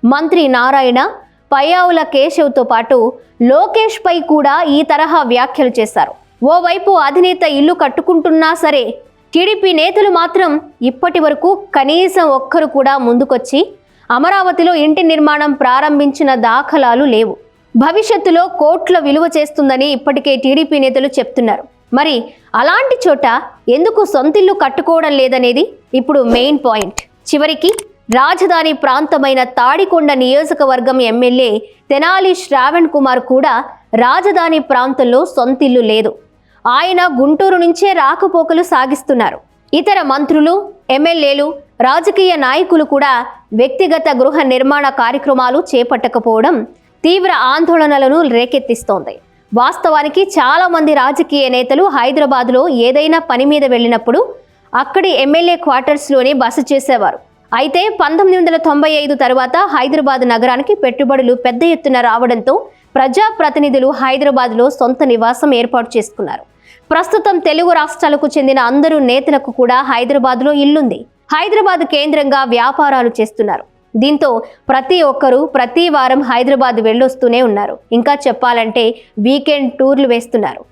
మంత్రి నారాయణ, పయ్యావుల కేశవ్తో పాటు లోకేష్ పై కూడా ఈ తరహా వ్యాఖ్యలు చేశారు. ఓవైపు అధినేత ఇల్లు కట్టుకుంటున్నా సరే టీడీపీ నేతలు మాత్రం ఇప్పటి వరకు కనీసం ఒక్కరు కూడా ముందుకొచ్చి అమరావతిలో ఇంటి నిర్మాణం ప్రారంభించిన దాఖలాలు లేవు. భవిష్యత్తులో కోట్ల విలువ చేస్తుందని ఇప్పటికే టీడీపీ నేతలు చెప్తున్నారు. మరి అలాంటి చోట ఎందుకు సొంతిల్లు కట్టుకోవడం లేదనేది ఇప్పుడు మెయిన్ పాయింట్. చివరికి రాజధాని ప్రాంతమైన తాడికొండ నియోజకవర్గం ఎమ్మెల్యే తెనాలి శ్రావణ్ కుమార్ కూడా రాజధాని ప్రాంతంలో సొంతిల్లు లేదు. ఆయన గుంటూరు నుంచే రాకపోకలు సాగిస్తున్నారు. ఇతర మంత్రులు, ఎమ్మెల్యేలు, రాజకీయ నాయకులు కూడా వ్యక్తిగత గృహ నిర్మాణ కార్యక్రమాలు చేపట్టకపోవడం తీవ్ర ఆందోళనలను రేకెత్తిస్తోంది. వాస్తవానికి చాలా మంది రాజకీయ నేతలు హైదరాబాద్లో ఏదైనా పని మీద వెళ్ళినప్పుడు అక్కడి ఎమ్మెల్యే క్వార్టర్స్లోనే బస చేసేవారు. అయితే 1995 తర్వాత హైదరాబాద్ నగరానికి పెట్టుబడులు పెద్ద ఎత్తున రావడంతో ప్రజాప్రతినిధులు హైదరాబాద్లో సొంత నివాసం ఏర్పాటు చేసుకున్నారు. ప్రస్తుతం తెలుగు రాష్ట్రాలకు చెందిన అందరూ నేతలకు కూడా హైదరాబాద్లో ఇల్లుంది. హైదరాబాద్ కేంద్రంగా వ్యాపారాలు చేస్తున్నారు. దీంతో ప్రతి ఒక్కరూ ప్రతి వారం హైదరాబాద్ వెళ్ళొస్తూనే ఉన్నారు. ఇంకా చెప్పాలంటే వీకెండ్ టూర్లు వేస్తున్నారు.